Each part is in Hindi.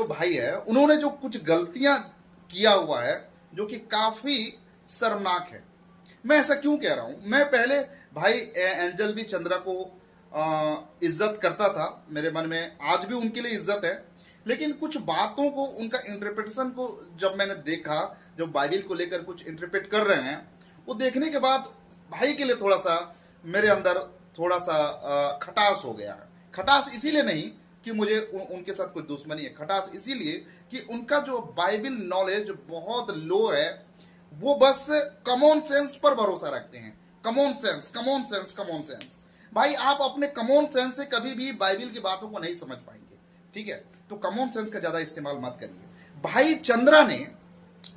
जो भाई है उन्होंने जो कुछ गलतियां किया हुआ है जो कि काफी शर्मनाक है। मैं ऐसा क्यों कह रहा हूं, मैं पहले भाई एंजल बी चंद्रा को इज्जत करता था, मेरे मन में आज भी उनके लिए इज्जत है, लेकिन कुछ बातों को, उनका इंटरप्रिटेशन को जब मैंने देखा, जब बाइबल को लेकर कुछ इंटरप्रेट कर रहे हैं, वो देखने के बाद भाई के लिए थोड़ा सा मेरे अंदर थोड़ा सा खटास हो गया है। खटास इसीलिए नहीं कि मुझे उनके साथ कोई दुश्मनी है, खटास इसीलिए कि उनका जो बाइबल नॉलेज बहुत लो है। वो बस कॉमन सेंस पर भरोसा रखते हैं। Common sense, common sense, common sense. भाई आप अपने कॉमन सेंस से कभी भी बाइबल की बातों को नहीं समझ पाएंगे, ठीक है? तो कॉमन सेंस का ज्यादा इस्तेमाल मत करिए। भाई चंद्रा ने,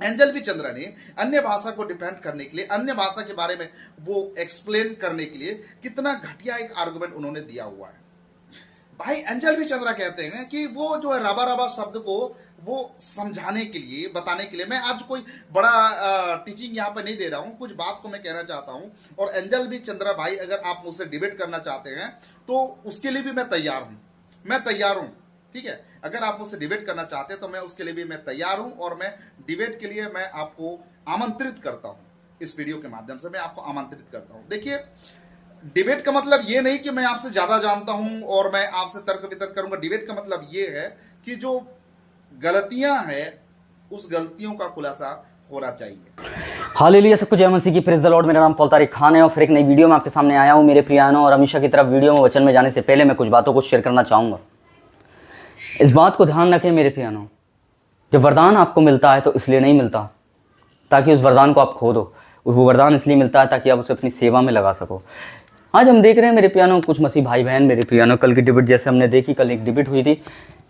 एंजल बी चंद्रा ने अन्य भाषा को डिफेंड करने के लिए, अन्य भाषा के बारे में वो एक्सप्लेन करने के लिए कितना घटिया एक आर्गुमेंट उन्होंने दिया हुआ है। भाई एंजल बी चंद्रा कहते हैं कि वो जो है रबा रबा शब्द को वो समझाने के लिए, बताने के लिए, मैं आज कोई बड़ा टीचिंग यहाँ पे नहीं दे रहा हूँ, कुछ बात को मैं कहना चाहता हूँ। और एंजल बी चंद्रा भाई अगर आप मुझसे डिबेट करना चाहते हैं तो उसके लिए भी मैं तैयार हूँ, मैं तैयार हूँ, ठीक है? अगर आप मुझसे डिबेट करना चाहते हैं तो मैं उसके लिए भी मैं तैयार हूँ, और मैं डिबेट के लिए मैं आपको आमंत्रित करता हूँ। इस वीडियो के माध्यम से मैं आपको आमंत्रित करता हूँ। देखिए, डिबेट का मतलब ये नहीं कि मैं आपसे ज्यादा जानता हूं और मैं आपसे तर्क वितर्क करूंगा। डिबेट का मतलब ये है कि जो गलतियां हैं उस गलतियों का खुलासा होना चाहिए। हालेलुया, सबको जय मसीह की, प्रेज द लॉर्ड। मेरा नाम पॉल तारिक खान है और फिर एक नई वीडियो में आपके सामने आया हूं मेरे प्रियानों। और हमेशा की तरफ वीडियो में वचन में जाने से पहले मैं कुछ बातों को शेयर करना चाहूँगा। इस बात को ध्यान रखें मेरे प्रियानों, जब वरदान आपको मिलता है तो इसलिए नहीं मिलता ताकि उस वरदान को आप खो दो। वो वरदान इसलिए मिलता है ताकि आप उसे अपनी सेवा में लगा सको। आज हम देख रहे हैं मेरे प्रियानों, कुछ मसीह भाई बहन मेरे प्रियानों, कल की डिबेट जैसे हमने देखी, कल एक डिबेट हुई थी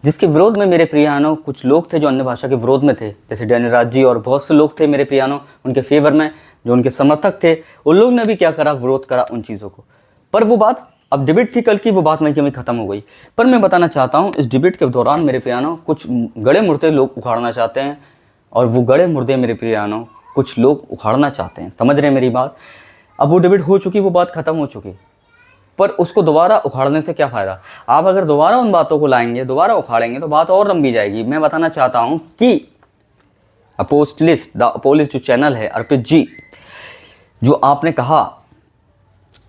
जिसके विरोध में मेरे प्रियानों कुछ लोग थे जो अन्य भाषा के विरोध में थे, जैसे डैनियल राज जी और बहुत से लोग थे मेरे प्रियानों उनके फेवर में, जो उनके समर्थक थे। उन लोग ने भी क्या करा, विरोध करा उन चीज़ों को। पर वो बात, अब डिबेट थी कल की, वो बात वहीं की वहीं खत्म हो गई। पर मैं बताना चाहता हूँ, इस डिबेट के दौरान मेरे प्रियानों कुछ गड़े मुर्दे लोग उखाड़ना चाहते हैं, और वो गड़े मुर्दे मेरे प्रियानों कुछ लोग उखाड़ना चाहते हैं। समझ रहे हैं मेरी बात? अब वो डिबेट हो चुकी, वो बात खत्म हो चुकी, पर उसको दोबारा उखाड़ने से क्या फ़ायदा? आप अगर दोबारा उन बातों को लाएंगे, दोबारा उखाड़ेंगे तो बात और लंबी जाएगी। मैं बताना चाहता हूँ कि अपोस्टलिस्ट द अपोलिस्ट जो चैनल है, अर्पित जी, जो आपने कहा,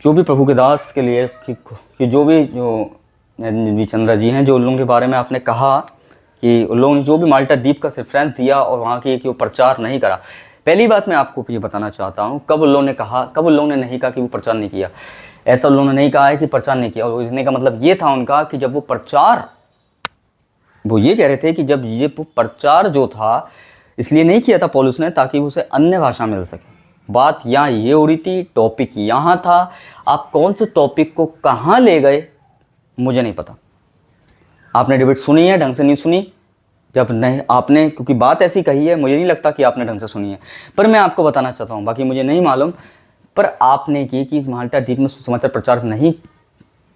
जो भी प्रभु के दास के लिए कि जो भी चंद्रा जी हैं, जो उन लोगों के बारे में आपने कहा कि उन लोगों ने जो भी माल्टा द्वीप का रेफरेंस दिया और वहाँ की कि वो प्रचार नहीं करा। पहली बात मैं आपको ये बताना चाहता हूँ, कब उन लोगों ने कहा, कब उन लोगों ने नहीं कहा कि वो प्रचार नहीं किया। ऐसा उन्होंने नहीं कहा है कि प्रचार नहीं किया। और कहने का मतलब ये था उनका कि जब वो प्रचार, वो ये कह रहे थे कि जब ये प्रचार जो था इसलिए नहीं किया था पौलुस ने ताकि उसे अन्य भाषा मिल सके। बात यहाँ ये हो रही थी, टॉपिक यहाँ था। आप कौन से टॉपिक को कहाँ ले गए मुझे नहीं पता। आपने डिबेट सुनी है, ढंग से नहीं सुनी। जब नहीं आपने, क्योंकि बात ऐसी कही है, मुझे नहीं लगता कि आपने ढंग से सुनी है। पर मैं आपको बताना चाहता हूँ, बाकी मुझे नहीं मालूम, पर आपने की कि माल्टा द्वीप में सुसमाचार प्रचार नहीं,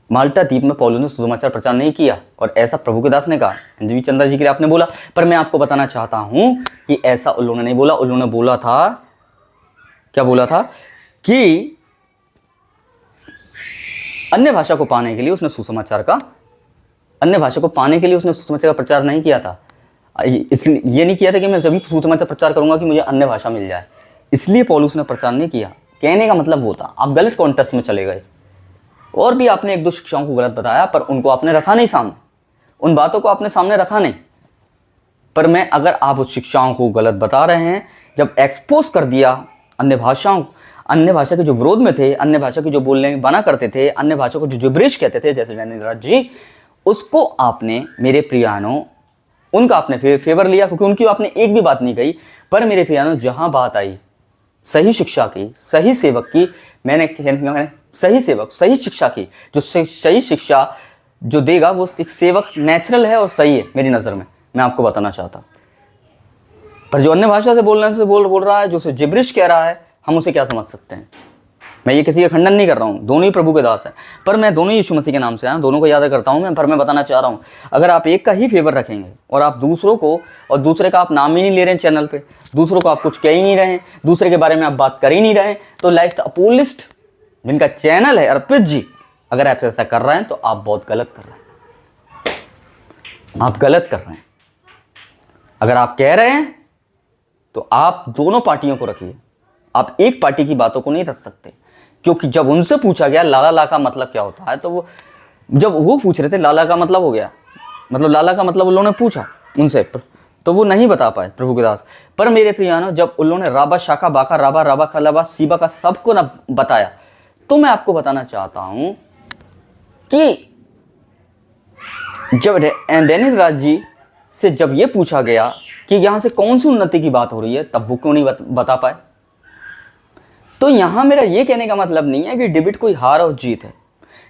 माल्टा द्वीप में पौलुस ने सुसमाचार प्रचार नहीं किया, और ऐसा प्रभु के दास ने कहा, एंजल बी चंद्रा जी के लिए आपने बोला। पर मैं आपको बताना चाहता हूँ कि ऐसा उन लोगों ने नहीं बोला। उन लोगों ने बोला था, क्या बोला था, कि अन्य भाषा को पाने के लिए उसने सुसमाचार का, अन्य भाषा को पाने के लिए उसने सुसमाचार का प्रचार नहीं किया था। इसलिए ये नहीं किया था कि मैं जब भी सुसमाचार प्रचार करूंगा कि मुझे अन्य भाषा मिल जाए, इसलिए पौलुस ने प्रचार नहीं किया। कहने का मतलब वो था, आप गलत कॉन्टेक्स्ट में चले गए। और भी आपने एक दो शिक्षाओं को गलत बताया, पर उनको आपने रखा नहीं सामने, उन बातों को आपने सामने रखा नहीं। पर मैं, अगर आप उस शिक्षाओं को गलत बता रहे हैं, जब एक्सपोज कर दिया अन्य भाषाओं, अन्य भाषा के जो विरोध में थे, अन्य भाषा के जो बोलने बना करते थे, अन्य भाषा को जो जिब्रिश कहते थे, जैसे डैनियल राज जी, उसको आपने मेरे प्रियानों, उनका आपने फेवर लिया, क्योंकि उनकी आपने एक भी बात नहीं कही। पर मेरे प्रियानों, जहां बात आई सही शिक्षा की, सही सेवक की, मैंने सही सेवक, सही शिक्षा की, जो सही शिक्षा जो देगा वो एक सेवक नेचुरल है और सही है मेरी नज़र में, मैं आपको बताना चाहता। पर जो अन्य भाषा से बोलने से बोल रहा है, जो उसे जिब्रिश कह रहा है, हम उसे क्या समझ सकते हैं? मैं ये किसी का खंडन नहीं कर रहा हूँ, दोनों ही प्रभु के दास हैं, पर मैं दोनों ही यीशु मसीह के नाम से दोनों को याद करता हूँ मैं। पर मैं बताना चाह रहा हूँ, अगर आप एक का ही फेवर रखेंगे और आप दूसरों को, और दूसरे का आप नाम ही नहीं ले रहे हैं चैनल पे, दूसरों को आप कुछ कह ही नहीं रहे हैं, दूसरे के बारे में आप बात कर ही नहीं रहे हैं, तो लाइफ द अपोलिस्ट जिनका चैनल है, अर्पित जी, अगर आप ऐसा कर रहे हैं तो आप बहुत गलत कर रहे हैं, आप गलत कर रहे हैं। अगर आप कह रहे हैं तो आप दोनों पार्टियों को रखिए, आप एक पार्टी की बातों को नहीं रख सकते। क्योंकि जब उनसे पूछा गया लाला ला का मतलब क्या होता है, तो वो जब वो पूछ रहे थे लाला का मतलब हो गया, मतलब लाला का मतलब उन लोगों ने पूछा उनसे, तो वो नहीं बता पाए प्रभु के दास। पर मेरे प्रियानो, जब उन लोगों ने राबा शाखा बाका राबा राबा खलाबा सीबा का सबको ना बताया, तो मैं आपको बताना चाहता हूं कि जब डैनियल राज जी से जब ये पूछा गया कि यहां से कौन सी उन्नति की बात हो रही है, तब वो क्यों नहीं बता पाए। तो यहां मेरा ये कहने का मतलब नहीं है कि डिबेट कोई हार और जीत है।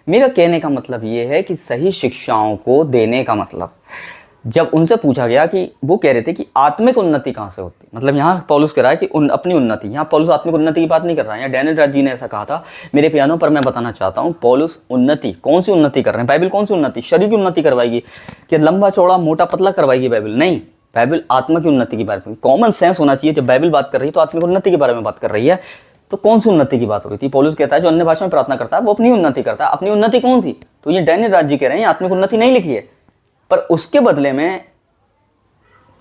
मेरा कहने का मतलब ये है कि सही शिक्षाओं को देने का मतलब, जब उनसे पूछा गया कि वो कह रहे थे कि आत्मिक उन्नति कहाँ से होती है, मतलब यहाँ पौलुस कह रहा है कि अपनी उन्नति, यहाँ पौलुस आत्मिक उन्नति की बात नहीं कर रहा है, यहाँ डैनियल राज जी ने ऐसा कहा था मेरे प्यारों। पर मैं बताना चाहता हूँ पौलुस उन्नति, कौन सी उन्नति कर रहे हैं? बाइबल कौन सी उन्नति? शरीर की उन्नति करवाएगी कि लंबा चौड़ा मोटा पतला करवाएगी बाइबल? नहीं, बाइबल आत्मा की उन्नति के बारे में, कॉमन सेंस होना चाहिए। जब बाइबल बात कर रही है तो आत्मिक उन्नति के बारे में बात कर रही है, तो कौन सी उन्नति की बात हो रही थी? पौलुस कहता है जो अन्य भाषा में प्रार्थना करता है वो अपनी उन्नति करता है। अपनी उन्नति कौन सी? तो ये डैनियल राज जी कह रहे हैं आत्मिक उन्नति नहीं लिखी है, पर उसके बदले में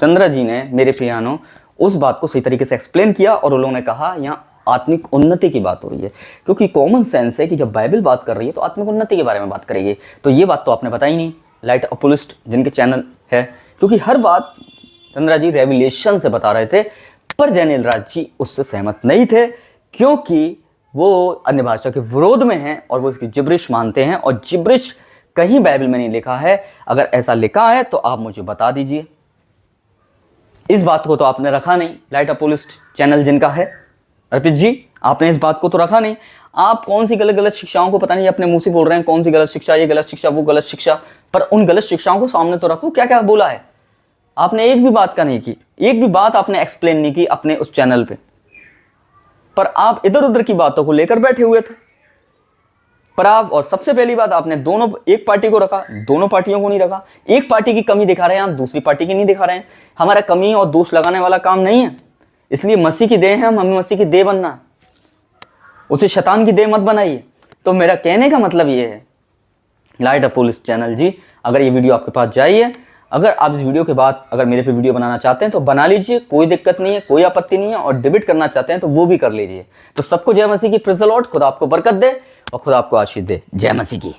चंद्रा जी ने मेरे प्रियानो उस बात को सही तरीके से एक्सप्लेन किया और उन लोगों ने कहा यहाँ आत्मिक उन्नति की बात हो रही है। क्योंकि कॉमन सेंस है कि जब बाइबल बात कर रही है तो आत्मिक उन्नति के बारे में बात करेगी। तो ये बात तो आपने बताई नहीं, लाइट अपोलिस्ट जिनके चैनल है, क्योंकि हर बात चंद्रा जी रेवलेशन से बता रहे थे, पर डैनियल राज जी उससे सहमत नहीं थे, क्योंकि वो अन्य भाषा के विरोध में हैं और वो इसकी जिब्रिश मानते हैं, और जिब्रिश कहीं बाइबल में नहीं लिखा है। अगर ऐसा लिखा है तो आप मुझे बता दीजिए। इस बात को तो आपने रखा नहीं, लाइट अपोलिस्ट चैनल जिनका है, अर्पित जी आपने इस बात को तो रखा नहीं। आप कौन सी गलत गलत शिक्षाओं को पता नहीं अपने मुंह से बोल रहे हैं, कौन सी गलत शिक्षा, ये गलत शिक्षा वो गलत शिक्षा, पर उन गलत शिक्षाओं को सामने तो रखो। क्या क्या बोला है आपने? एक भी बात का नहीं की, एक भी बात आपने एक्सप्लेन नहीं की अपने उस चैनल पे, पर आप इधर उधर की बातों को लेकर बैठे हुए थे। पर आप, और सबसे पहली बात, आपने दोनों, एक पार्टी को रखा, दोनों पार्टियों को नहीं रखा। एक पार्टी की कमी दिखा रहे हैं आप, दूसरी पार्टी की नहीं दिखा रहे हैं। हमारा कमी और दोष लगाने वाला काम नहीं है, इसलिए मसीह की देह है, हमें मसीह की देह बनना, उसे शैतान की देह मत बनाइए। तो मेरा कहने का मतलब ये है लाइट अपोलिस्ट चैनल जी, अगर ये वीडियो आपके पास जाइए, अगर आप इस वीडियो के बाद अगर मेरे पे वीडियो बनाना चाहते हैं तो बना लीजिए, कोई दिक्कत नहीं है, कोई आपत्ति नहीं है, और डिबेट करना चाहते हैं तो वो भी कर लीजिए। तो सबको जय मसीह की, प्रेज़ द लॉर्ड, खुदा आपको बरकत दे और खुदा आपको आशीष दे। जय मसीह की।